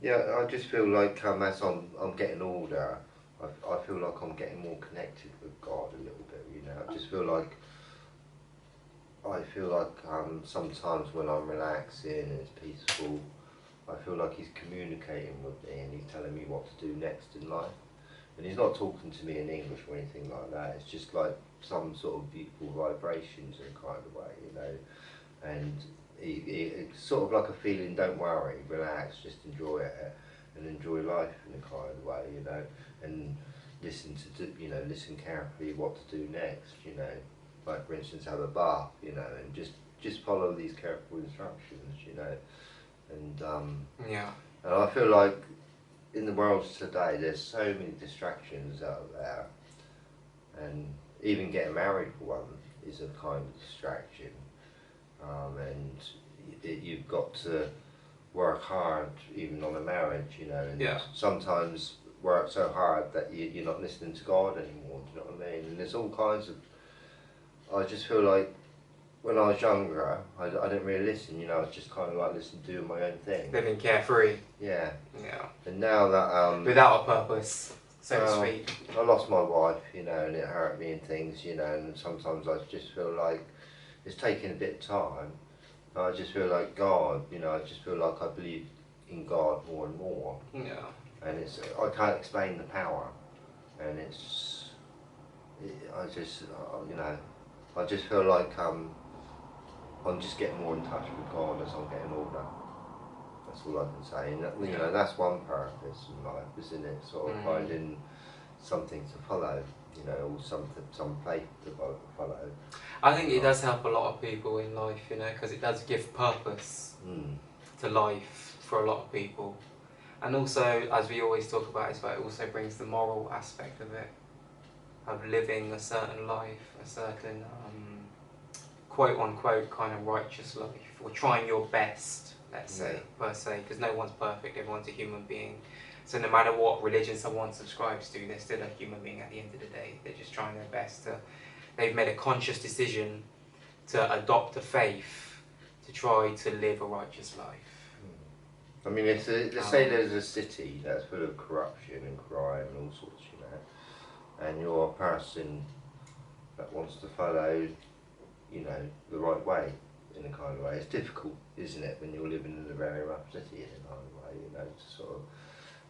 Yeah, I just feel like as I'm getting older, I feel like I'm getting more connected with God a little bit. You know, I just feel like sometimes when I'm relaxing and it's peaceful, I feel like He's communicating with me and He's telling me what to do next in life. And He's not talking to me in English or anything like that. It's just like some sort of beautiful vibrations in a kind of way, you know. And it's sort of like a feeling, don't worry, relax, just enjoy it and enjoy life in a kind of way, you know, and listen carefully what to do next, you know, like for instance have a bath, you know, and just follow these careful instructions, you know, and Yeah. and I feel like in the world today there's so many distractions out there, and even getting married for one is a kind of distraction. And you've got to work hard even on a marriage, you know, and Yeah. sometimes work so hard that you're not listening to God anymore, do you know what I mean? And there's all kinds of, I just feel like when I was younger, I didn't really listen, you know, I was just kind of like listening, doing my own thing. Living carefree. Yeah. Yeah. And now that, without a purpose, so to well, speak. I lost my wife, you know, and it hurt me and things, you know, and sometimes I just feel like it's taking a bit of time. I just feel like God, you know, I just feel like I believe in God more and more. Yeah. And I can't explain the power. And I just, you know, I just feel like I'm just getting more in touch with God as I'm getting older. That's all I can say. And, you know, that's one purpose in life, isn't it? Sort of finding something to follow, you know, or some faith to follow. I think it does help a lot of people in life, you know, because it does give purpose to life for a lot of people. And also, as we always talk about, it also brings the moral aspect of it, of living a certain life, a certain quote unquote kind of righteous life, or trying your best, let's say, per se, because no one's perfect, everyone's a human being. So no matter what religion someone subscribes to, they're still a human being at the end of the day. They're just trying their best to, they've made a conscious decision to adopt a faith to try to live a righteous life. I mean, let's say there's a city that's full of corruption and crime and all sorts, you know, and you're a person that wants to follow, you know, the right way in a kind of way. It's difficult, isn't it, when you're living in a very rough city in a kind of way, you know, to sort of,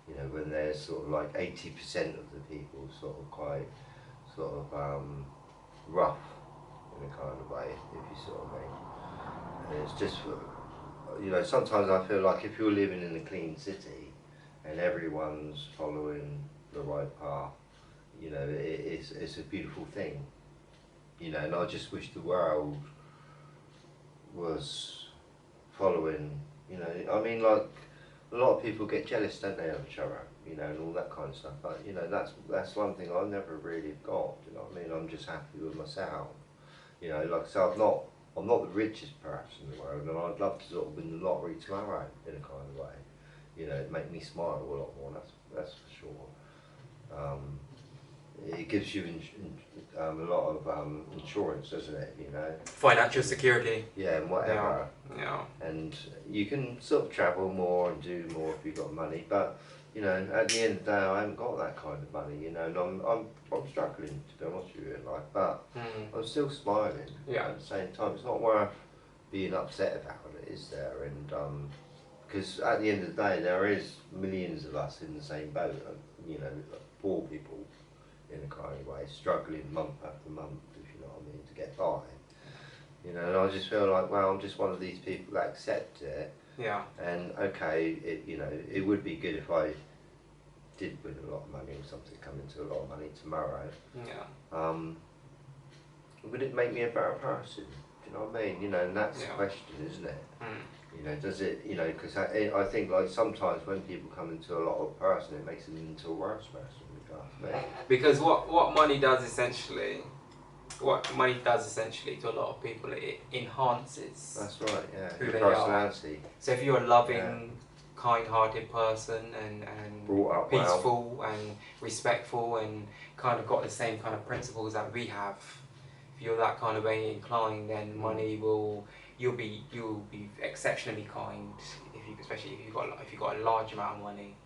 you know, when there's sort of like 80% of the people sort of quite sort of rough in a kind of way, if you sort of mean. And it's just, you know, sometimes I feel like if you're living in a clean city and everyone's following the right path, you know, it's a beautiful thing. You know, and I just wish the world was following, you know, I mean, like, a lot of people get jealous, don't they, of each other, you know, and all that kind of stuff. But, you know, that's one thing I never really got, you know what I mean? I'm just happy with myself. You know, like I say, I'm not the richest person in the world, and I'd love to sort of win the lottery tomorrow in a kind of way. You know, it'd make me smile a lot more, that's for sure. It gives you a lot of insurance, doesn't it, you know? Financial security. Yeah, and whatever. Yeah. And you can sort of travel more and do more if you've got money, but, you know, at the end of the day, I haven't got that kind of money, you know, and I'm struggling, to be honest with you, in life, but I'm still smiling at the same time. It's not worth being upset about it, is there? And because at the end of the day, there is millions of us in the same boat, you know, poor people in a kind of way, struggling month after month, if you know what I mean, to get by. You know, and I just feel like, well, I'm just one of these people that accept it. Yeah. And okay, you know, it would be good if I did win a lot of money or something, come into a lot of money tomorrow. Yeah. Would it make me a better person? Do you know what I mean? You know, and that's the question, isn't it? You know, does it, you know, because I think like sometimes when people come into a lot of person, it makes them into a worse person. Because what money does essentially, to a lot of people, it enhances. That's right, yeah. Who Your they personality. are. So if you're a loving, kind-hearted person and peaceful well, and respectful and kind of got the same kind of principles that we have, if you're that kind of way inclined, then money you'll be exceptionally kind if especially if you've got a large amount of money.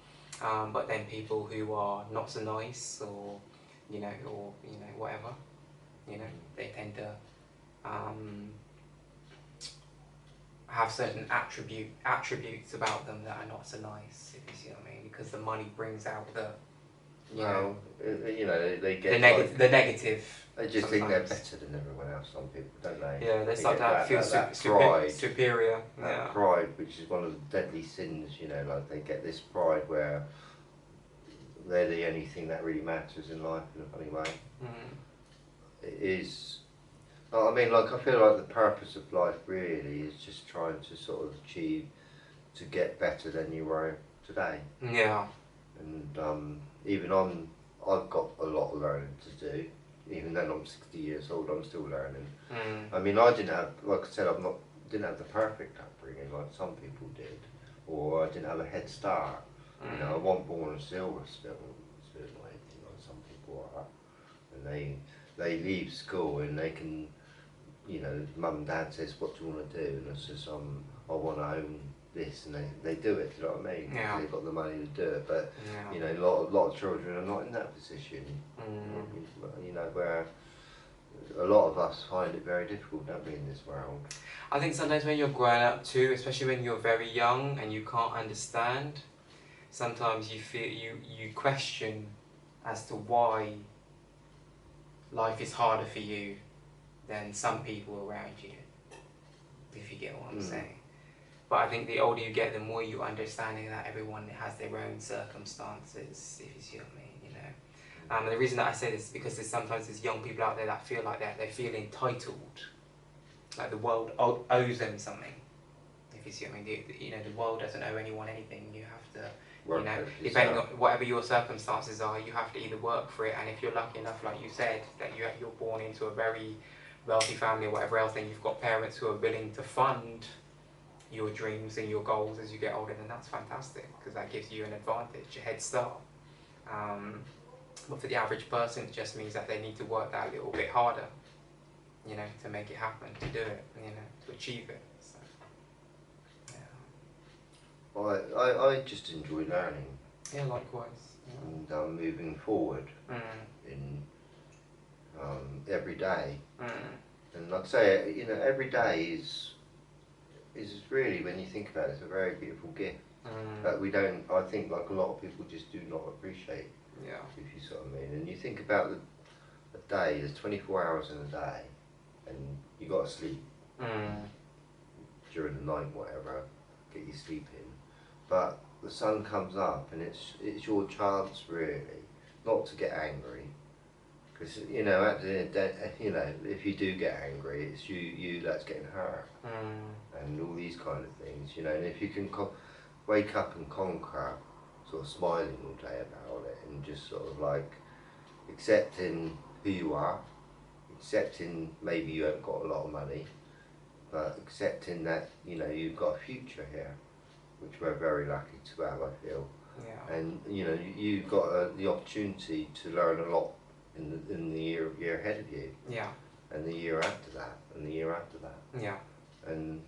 But then people who are not so nice, or whatever, they tend to have certain attributes about them that are not so nice, if you see what I mean, because the money brings out the they get the negative. They just think they're better than everyone else. Some people, don't they? Yeah, they start to feel pride, superior. That pride, which is one of the deadly sins. Like they get this pride where they're the only thing that really matters in life in a funny way. It is. I mean, like I feel like the purpose of life really is just trying to sort of achieve to get better than you were today. Yeah. And even I've got a lot of learning to do. Even though I'm 60 years old, I'm still learning. I mean, I didn't have, like I said, didn't have the perfect upbringing like some people did, or I didn't have a head start. I wasn't born a silver spoon or anything like some people are, and they leave school and they can, mum and dad says, what do you want to do? And I says, I want to own this, and they do it. Do you know what I mean? Yeah. They've got the money to do it, but a lot of children are not in that position. Where a lot of us find it very difficult, don't we, in this world? I think sometimes when you're growing up too, especially when you're very young and you can't understand, sometimes you feel you question as to why life is harder for you than some people around you, if you get what I'm saying. But I think the older you get, the more you understanding that everyone has their own circumstances, if you see what I mean, And the reason that I say this is because sometimes there's young people out there that feel like they feel entitled, like the world owes them something, if you see what I mean. The world doesn't owe anyone anything. You have to, depending on whatever your circumstances are, you have to either work for it, and if you're lucky enough, like you said, that you're born into a very wealthy family or whatever else, then you've got parents who are willing to fund your dreams and your goals as you get older, then that's fantastic, because that gives you an advantage, a head start. But for the average person, it just means that they need to work that little bit harder, to make it happen, to do it, to achieve it. So, yeah. Well, I just enjoy learning. Yeah, likewise. Yeah. And moving forward in every day. And like I say, every day is really, when you think about it, it's a very beautiful gift that I think like a lot of people just do not appreciate. Yeah. If you sort of mean. And you think about a day, there's 24 hours in a day, and you got to sleep during the night, whatever, get your sleep in. But the sun comes up, and it's your chance really not to get angry, because at the end of the day, if you do get angry, it's you that's getting hurt, and all these kind of things, And if you can wake up and conquer, sort of smiling all day about it, and just sort of like accepting who you are, accepting maybe you haven't got a lot of money, but accepting that you've got a future here, which we're very lucky to have, I feel. Yeah. And you've got the opportunity to learn a lot in the year ahead of you. Yeah. And the year after that, and the year after that. Yeah. And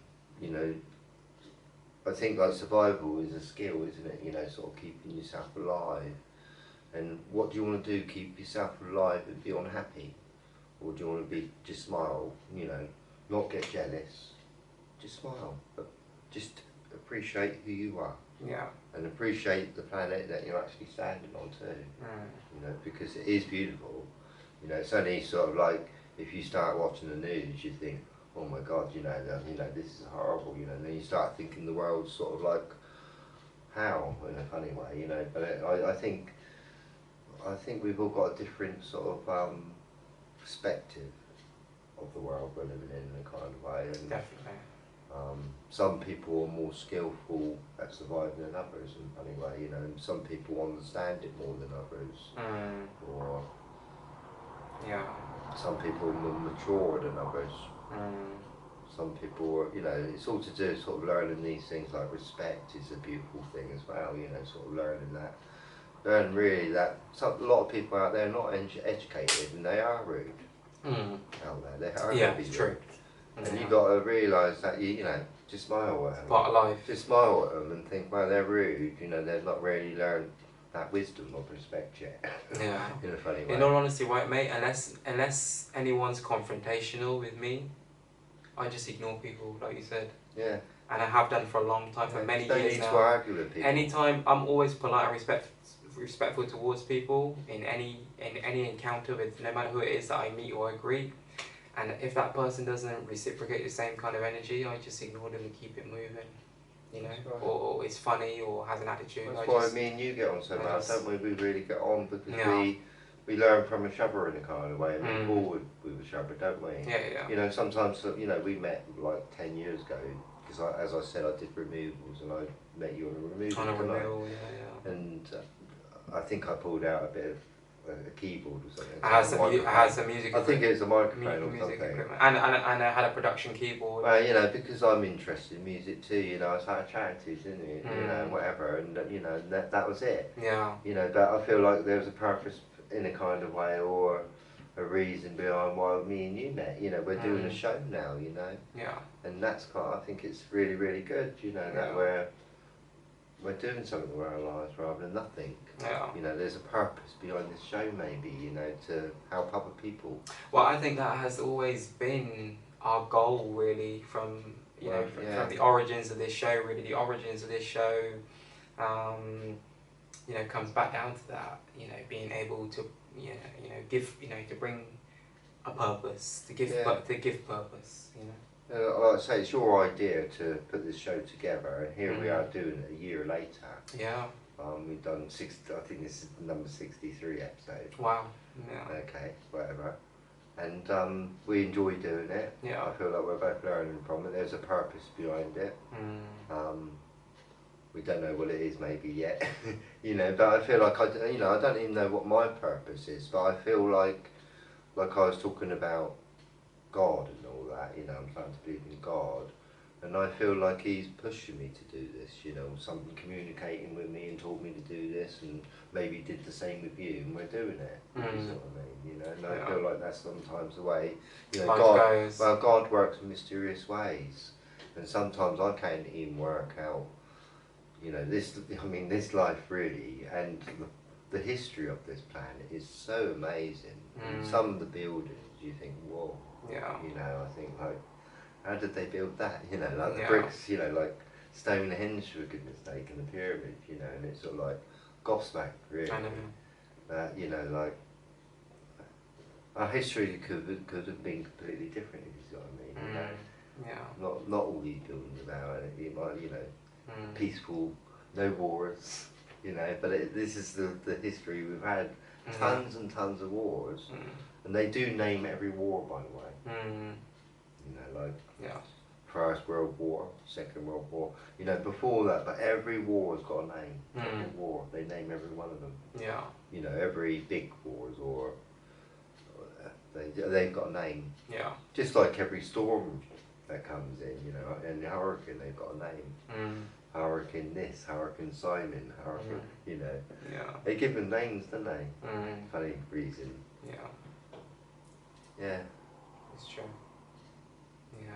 I think like survival is a skill, isn't it? Sort of keeping yourself alive. And what do you want to do? Keep yourself alive and be unhappy? Or do you want to just smile, not get jealous, just smile, but just appreciate who you are. Yeah. And appreciate the planet that you're actually standing on too. Because it is beautiful. It's only sort of like, if you start watching the news, you think, oh my God, this is horrible, and then you start thinking the world's sort of like, how, in a funny way, But I think we've all got a different sort of perspective of the world we're living in a kind of way. And definitely. Some people are more skillful at surviving than others in a funny way, and some people understand it more than others. Or some people are more mature than others. Some people are, it's all to do with sort of learning these things, like respect is a beautiful thing as well, sort of learning that. Learn really that a lot of people out there are not educated, and they are rude out there. They are it's true. And you've got to realise that, just smile at them. Part of life. Just smile at them and think, well, they're rude. You know, they've not really learned that wisdom or respect yet. Yeah. In a funny way. In all honesty, right, mate, unless anyone's confrontational with me, I just ignore people, like you said. Yeah. And I have done for a long time, for many years now. Don't need to argue with people. Anytime, I'm always polite and respectful towards people in any encounter with no matter who it is that I meet or I greet. And if that person doesn't reciprocate the same kind of energy, I just ignore them and keep it moving. You know, right. or it's funny or has an attitude. That's why me and you get on so well, don't we? We really get on because we learn from each other in a kind of way and move forward with each other, don't we? Yeah, yeah. You know, sometimes, you know, we met like 10 years ago because, as I said, I did removals and I met you on a removal. On a removal, yeah. And I think I pulled out a bit of a keyboard or something. I had some music. I think it was a microphone or something. And I had a production keyboard. Well, you know, because I'm interested in music too, you know, I started charities, didn't it? You know, whatever, and you know, that was it. Yeah. You know, but I feel like there was a purpose in a kind of way or a reason behind why me and you met. You know, we're doing a show now, you know. Yeah. And that's quite, I think it's really, really good, you know, that we're doing something with our lives rather than nothing. Yeah. You know, there's a purpose behind this show maybe, you know, to help other people. Well, I think that has always been our goal really from, you know, from the origins of this show really. The origins of this show, you know, comes back down to that, you know, being able to, you know, give, you know, to bring a purpose, to give purpose, you know. Like I say, it's your idea to put this show together, and here we are doing it a year later. Yeah. We've done I think this is number 63 episode. Wow. Yeah. Okay, whatever. And we enjoy doing it. Yeah. I feel like we're both learning from it. There's a purpose behind it. We don't know what it is maybe yet, you know. But I feel like I don't even know what my purpose is. But I feel like I was talking about God and all that, you know, I'm starting to believe in God, and I feel like he's pushing me to do this, you know, something communicating with me and told me to do this, and maybe did the same with you, and we're doing it, you know what I mean, you know, and I feel like that's sometimes the way, you know, God works in mysterious ways, and sometimes I can't even work out, you know, this life really, and the history of this planet is so amazing, and some of the buildings, you think, whoa. Yeah. You know, I think like, how did they build that? You know, like the bricks, you know, like Stonehenge for goodness sake, and the pyramids, you know, and it's sort of like gobsmacked really. I know. You know, like our history could have been completely different, if you see what I mean. You know? Yeah. Not all these buildings about it. You know, peaceful, no wars. You know, but this is the history we've had. Tons and tons of wars, and they do name every war, by the way. You know, like First World War, Second World War. You know, before that, but every war's got a name. Every war, they name every one of them. Yeah. You know, every big wars or they've got a name. Yeah. Just like every storm that comes in, you know, and the hurricane, they've got a name. Hurricane this, Hurricane Simon, Hurricane, you know. Yeah. They give them names, don't they? Funny reason. Yeah. Yeah. It's true. Yeah.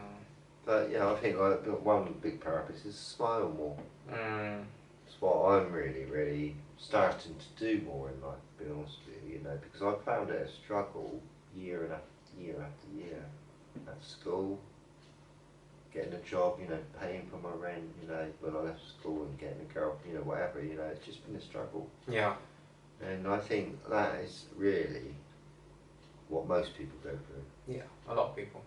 But yeah, I think like one big purpose is smile more. It's what I'm really, really starting to do more in life, to be honest with you, you know, because I found it a struggle year after year at school. Getting a job, you know, paying for my rent, you know, when I left school and getting a girl, you know, whatever, you know, it's just been a struggle. Yeah. And I think that is really what most people go through. Yeah, a lot of people.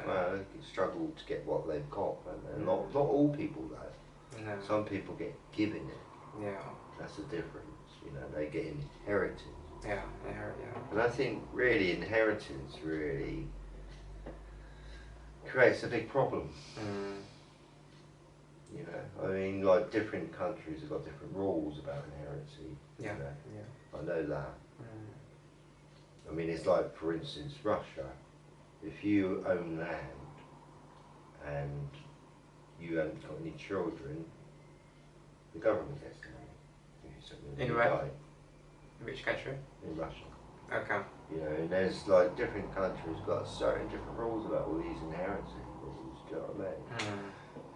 Well, they struggle to get what they've got, and not all people though. No. Some people get given it. Yeah. That's the difference, you know, they get inherited. Yeah, And I think really inheritance really creates a big problem. You know, I mean, like different countries have got different rules about inheritance. Yeah. You know? I know that. I mean, it's like, for instance, Russia. If you own land and you haven't got any children, the government gets the money. In where? Which country? In Russia. Okay. You know, and there's like different countries got certain different rules about all these inheritance rules, do you know what I mean?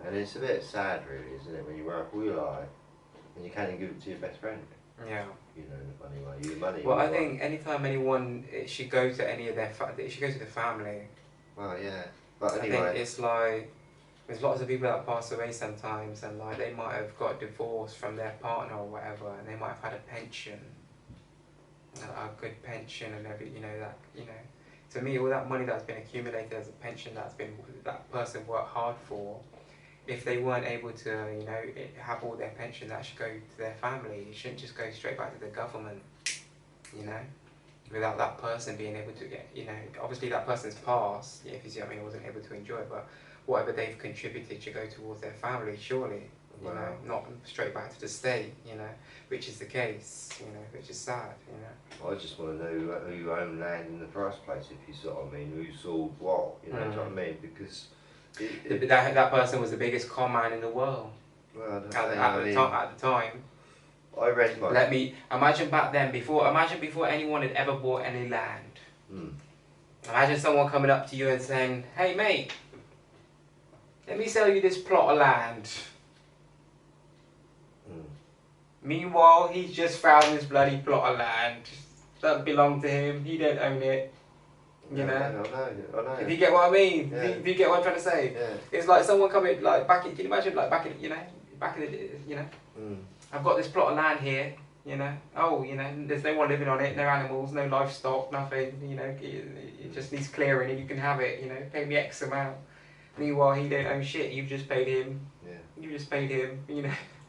And it's a bit sad, really, isn't it, when you work all your life and you can't even give it to your best friend. Yeah. You know, in a funny way. Your money. Well, I think anytime anyone should go to any of their, it should go to the family. Well, yeah. But anyway. I think it's like, there's lots of people that pass away sometimes, and like they might have got divorced from their partner or whatever, and they might have had a pension, a good pension, and to me, all that money that's been accumulated as a pension that person worked hard for, if they weren't able to, have all their pension, that should go to their family. It shouldn't just go straight back to the government, without that person being able to get, obviously that person's passed, if you see what I mean, wasn't able to enjoy it, but whatever they've contributed should go towards their family, surely, not straight back to the state, which is the case, which is sad, I just want to know who owned land in the first place, if you see what I mean, who sold what, do you know what I mean, because... that person was the biggest con man in the world. Well, at the time. I read my... Imagine back then, before anyone had ever bought any land. Imagine someone coming up to you and saying, "Hey mate, let me sell you this plot of land." Meanwhile, he's just found this bloody plot of land. Doesn't belong to him, he don't own it. I know. Do you get what I mean? Yeah. Do you get what I'm trying to say? Yeah. It's like someone coming, like, can you imagine, like, back in I've got this plot of land here, there's no one living on it, no animals, no livestock, nothing, it just needs clearing and you can have it, pay me X amount. Meanwhile, he don't own shit, you've just paid him,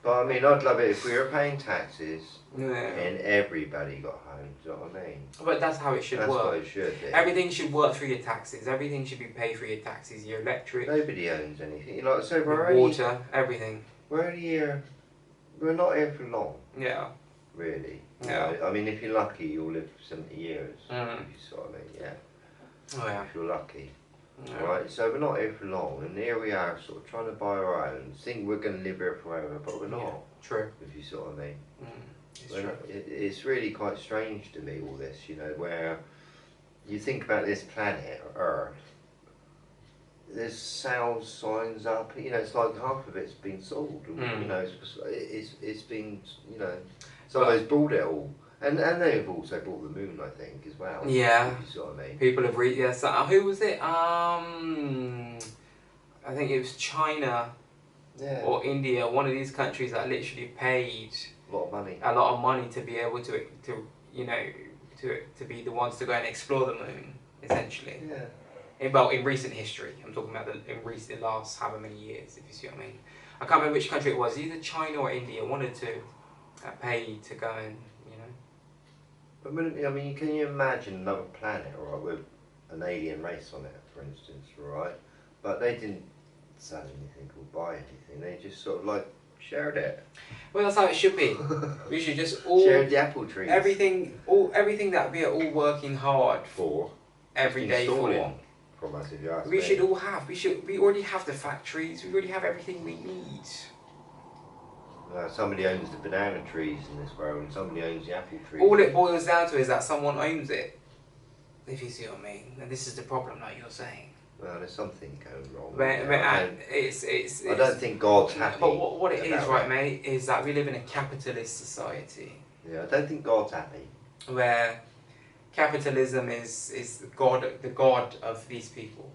But I mean, I'd love it if we were paying taxes Yeah. and everybody got home, do you know what I mean? But that's how it should That's work. what it should be. Everything should work through your taxes. Everything should be paid for your taxes. Your electric, Nobody owns anything. Like I said, your water, everything. We're only here. We're not here for long. Yeah. Really. Yeah. I mean, if you're lucky, you'll live 70 years. Mm. If you see what I mean, yeah. Oh yeah. If you're lucky. Yeah. Right, so we're not here for long, and here we are, sort of trying to buy our own, think we're going to live here forever, but we're not. Yeah. True. If you see what I mean. It's true. It's really quite strange to me, all this, where you think about this planet, Earth, there's sales signs up, it's like half of it's been sold, it's been, somebody's bought it all. And they've also bought the moon, I think, as well. Yeah. If you see what I mean. People have who was it? I think it was China or India, one of these countries that literally paid a lot of money to be able to be the ones to go and explore the moon, essentially. Yeah. In recent history, I'm talking about in last however many years, if you see what I mean. I can't remember which country it was, either China or India, one or two, that paid to go and, But I mean, can you imagine another planet, right, with an alien race on it, for instance, right? But they didn't sell anything or buy anything, they just sort of like shared it. Well, that's how it should be. We should just all... Shared the apple trees. Everything that we are all working hard for. Every day for. From us, if you ask we me. should all have. We already have the factories. We already have everything we need. Somebody owns the banana trees in this world, and somebody owns the apple trees. All it boils down to is that someone owns it. If you see what I mean. And this is the problem, like you're saying. Well, there's something going wrong. I don't think God's happy. But what it is, right, mate, is that we live in a capitalist society. Yeah, I don't think God's happy. Where capitalism is the god of these people.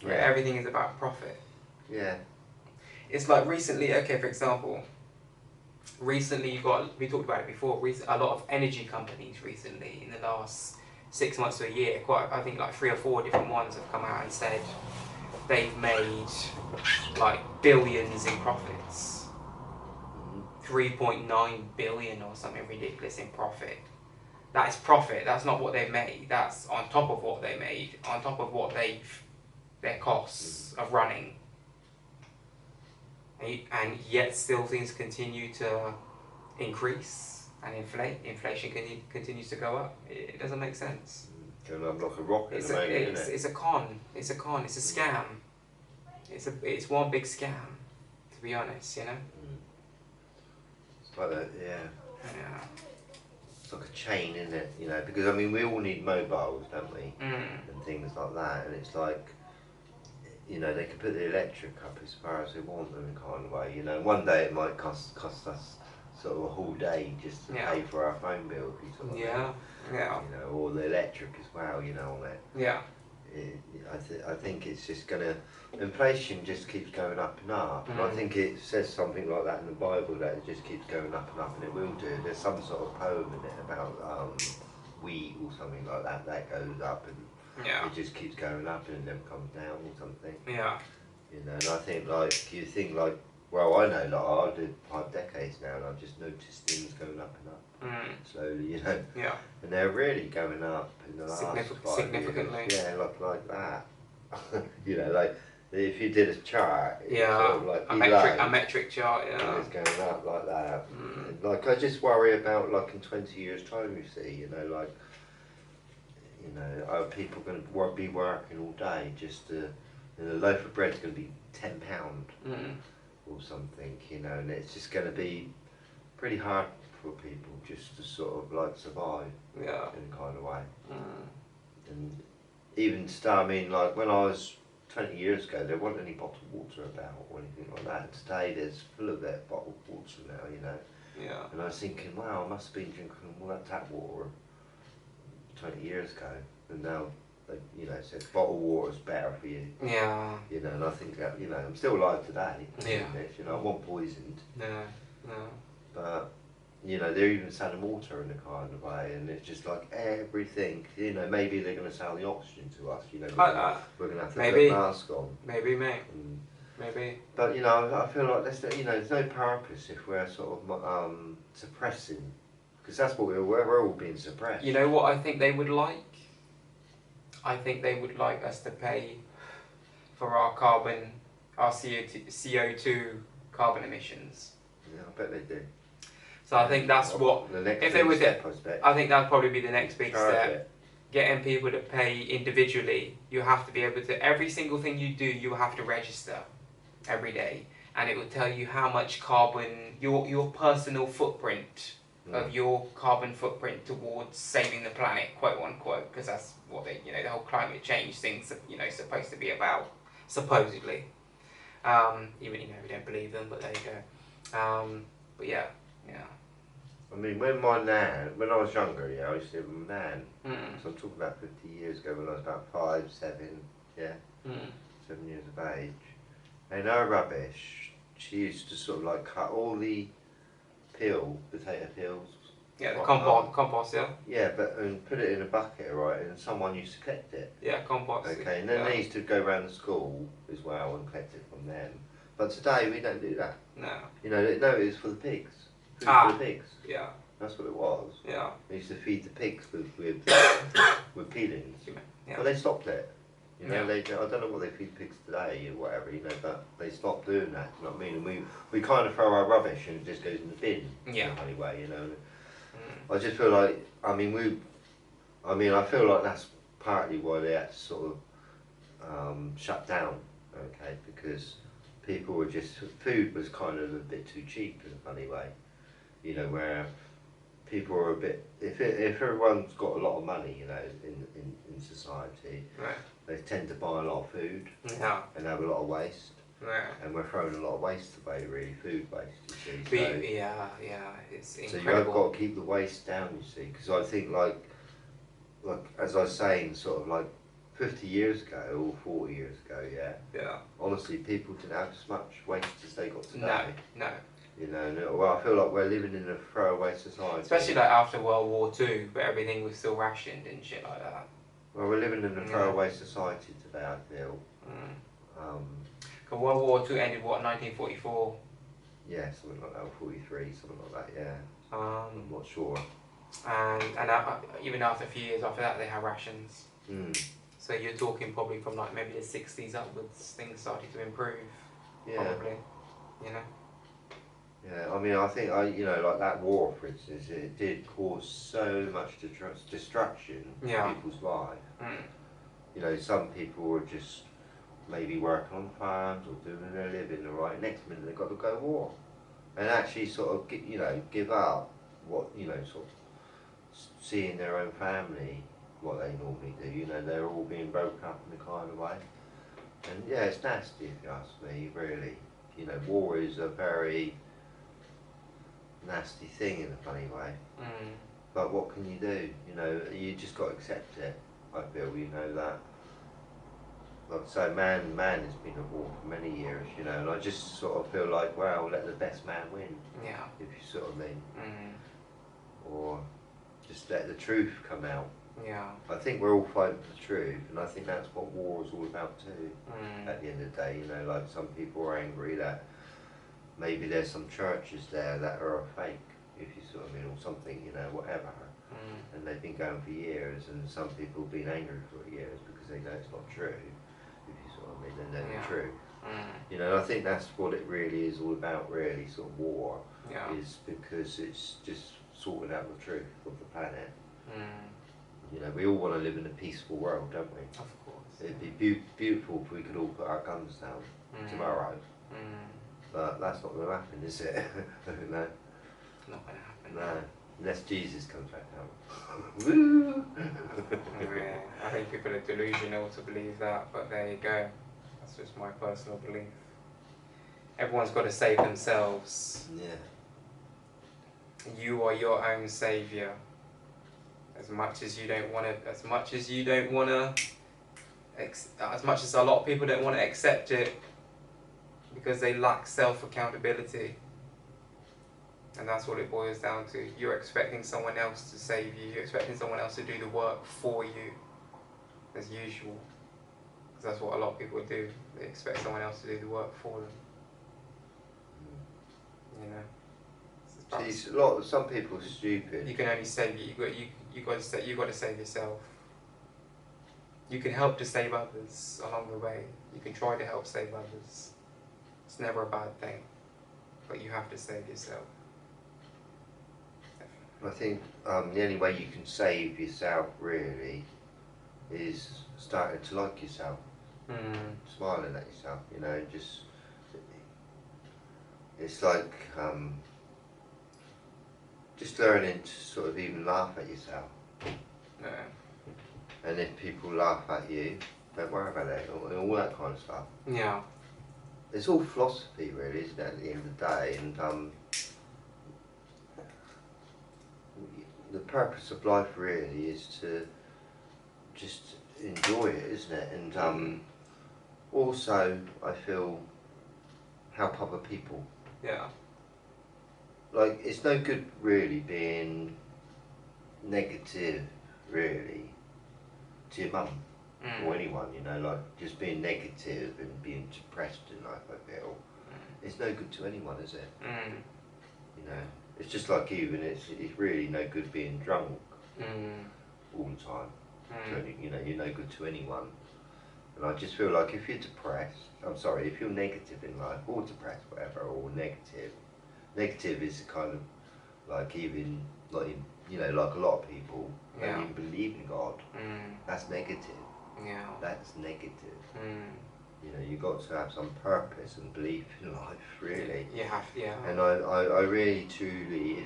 Where everything is about profit. Yeah. It's like recently, for example, we talked about it before, a lot of energy companies recently, in the last 6 months to a year, I think like 3 or 4 different ones have come out and said they've made like billions in profits. 3.9 billion or something ridiculous in profit. That is profit, that's not what they've made, that's on top of what they made, on top of what their costs of running. And yet still things continue to increase and inflate. Inflation continues to go up. It doesn't make sense. Going up like a rocket It's at the moment, isn't it? It's a con. It's a scam. It's one big scam, to be honest, It's like that, Yeah. It's like a chain, isn't it? Because I mean, we all need mobiles, don't we? Mm. And things like that, and it's like, you know, they can put the electric up as far as they want in a kind of way, you know. One day it might cost us sort of a whole day just to pay for our phone bill, if you sort of yeah, yeah, you know, or the electric as well, you know, on it. yeah. I think it's just gonna, inflation just keeps going up and up, and I think it says something like that in the Bible, that it just keeps going up and up, and it will do. There's some sort of poem in it about wheat or something like that goes up, and it just keeps going up and then comes down or something. Yeah. You know, and I think like, you think like, well, I know, like I did 5 decades now, and I've just noticed things going up and up slowly, you know. Yeah. And they're really going up in the last 5 significantly. years. Yeah, like that. You know, like if you did a chart, it Yeah, sort of like a metric chart. Yeah. And it's going up like that. Like I just worry about like in 20 years' time. You see, you know, like, you know, are people going to be working all day just to, you know, a loaf of bread's going to be £10 or something, you know, and it's just going to be pretty hard for people just to sort of like survive in a kind of way. And even I mean, like when I was 20 years ago, there wasn't any bottled water about or anything like that. And today there's full of that bottled water now, you know. Yeah. And I was thinking, wow, I must have been drinking all that tap water 20 years ago, and now, you know, it says bottled water's better for you. Yeah. You know, and I think that, you know, I'm still alive today. Yeah. You know, I wasn't poisoned. No. No. But, you know, they're even selling water in a kind of way, and it's just like everything, you know, maybe they're going to sell the oxygen to us, you know, we're going to have to put a mask on. Maybe, mate. Maybe. But, you know, I feel like there's no purpose if we're sort of suppressing, because that's what we're all being suppressed. You know what I think they would like? I think they would like us to pay for our CO2 carbon emissions. Yeah, I bet they do. So I think that's what, the next if they were step, I think that'd probably be the next big step. It. Getting people to pay individually. You have to be able to, every single thing you do, you have to register every day. And it will tell you how much carbon, your personal footprint of your carbon footprint towards saving the planet, quote unquote, because that's what they, you know, the whole climate change thing's, you know, supposed to be about, supposedly. Even, you know, we don't believe them, but there you go. But yeah. I mean, when I was younger, yeah, I used to live with my nan. So I'm talking about 50 years ago, when I was about 5, 7, 7 years of age. And her rubbish, she used to sort of like cut all the potato peels. Yeah, the compost, yeah. Yeah, but and put it in a bucket, right? And someone used to collect it. Yeah, compost. Okay, and then they used to go around the school as well and collect it from them. But today we don't do that. No. You know, it's for the pigs. Food for the pigs. Yeah. That's what it was. Yeah. They used to feed the pigs with peelings. Yeah. But they stopped it. You know, I don't know what they feed pigs today or whatever, you know, but they stopped doing that, you know what I mean? And we kind of throw our rubbish and it just goes in the bin. Yeah. Anyway, you know. I just feel like, I feel like that's partly why they had to sort of shut down, okay, because people were just, food was kind of a bit too cheap in a funny way, you know, where people are a bit, if everyone's got a lot of money, you know, in society, they tend to buy a lot of food and have a lot of waste. And we're throwing a lot of waste away, really, food waste, you see. It's incredible. So you have got to keep the waste down, you see, because I think like as I was saying, sort of like 50 years ago or 40 years ago, honestly, people didn't have as much waste as they got today. No. You know, well, I feel like we're living in a throwaway society. Especially like after World War II, but everything was still rationed and shit like that. Well, we're living in a throwaway society today, I feel. World War II ended, what, 1944? Yeah, something like that, 43, something like that, yeah. I'm not sure. And even after a few years after that, they had rations. So you're talking probably from like maybe the 60s upwards, things started to improve. Probably, you know. Yeah, I mean, I think, you know, like that war, for instance, it did cause so much destruction in people's life. You know, some people were just maybe working on farms or doing their living, right? Next minute they've got to go to war. And actually sort of, you know, give up what, you know, sort of seeing their own family, what they normally do. You know, they're all being broken up in a kind of way. And yeah, it's nasty if you ask me, really. You know, war is a very nasty thing in a funny way. But what can you do? You know, you just got to accept it, I feel, you know, that. Like I say, man has been at war for many years, you know, and I just sort of feel like, well, let the best man win. Yeah. If you sort of mean. Or just let the truth come out. Yeah. I think we're all fighting for the truth, and I think that's what war is all about too. At the end of the day, you know, like some people are angry that maybe there's some churches there that are a fake, if you sort of mean, or something, you know, whatever. And they've been going for years, and some people have been angry for years because they know it's not true, if you sort of mean, they know the truth. You know, and I think that's what it really is all about, really, sort of war, is because it's just sorting out the truth of the planet. You know, we all want to live in a peaceful world, don't we? Of course. It'd be beautiful if we could all put our guns down tomorrow. But that's not going to happen, is it? No. Not going to happen. No. Unless Jesus comes back down. Woo! Yeah, I think people are delusional to believe that, but there you go. That's just my personal belief. Everyone's got to save themselves. Yeah. You are your own saviour. As much as a lot of people don't want to accept it because they lack self-accountability. And that's what it boils down to. You're expecting someone else to save you. You're expecting someone else to do the work for you, as usual. Because that's what a lot of people do. They expect someone else to do the work for them. You know. See, some people are stupid. You can only save you. You got to save yourself. You can help to save others along the way. You can try to help save others. It's never a bad thing, but you have to save yourself. I think the only way you can save yourself really is starting to like yourself, smiling at yourself. You know, just it's like just learning to sort of even laugh at yourself. Yeah. And if people laugh at you, don't worry about it, all that kind of stuff. Yeah. It's all philosophy really, isn't it, at the end of the day? And the purpose of life really is to just enjoy it, isn't it? And also, I feel, help other people. Yeah. Like, it's no good really being negative, really, to your mum or anyone, you know, like just being negative and being depressed in life, I feel. It's no good to anyone, is it? You know, it's just like you, and it's really no good being drunk all the time. So, you know, you're no good to anyone. And I just feel like if you're depressed, if you're negative in life, or depressed, whatever, or negative is kind of like even, like, you know, like a lot of people don't even believe in God. That's negative. Yeah. That's negative. You know, you've got to have some purpose and belief in life, really. You have, yeah. And I really, truly,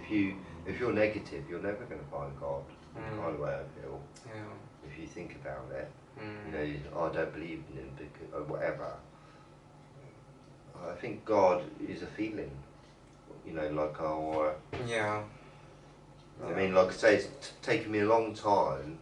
if you're negative, you're never going to find God. The kind of way I feel. Yeah. If you think about it, you know, I don't believe in him because, or whatever. I think God is a feeling. You know, like Yeah. I mean, like I say, it's taken me a long time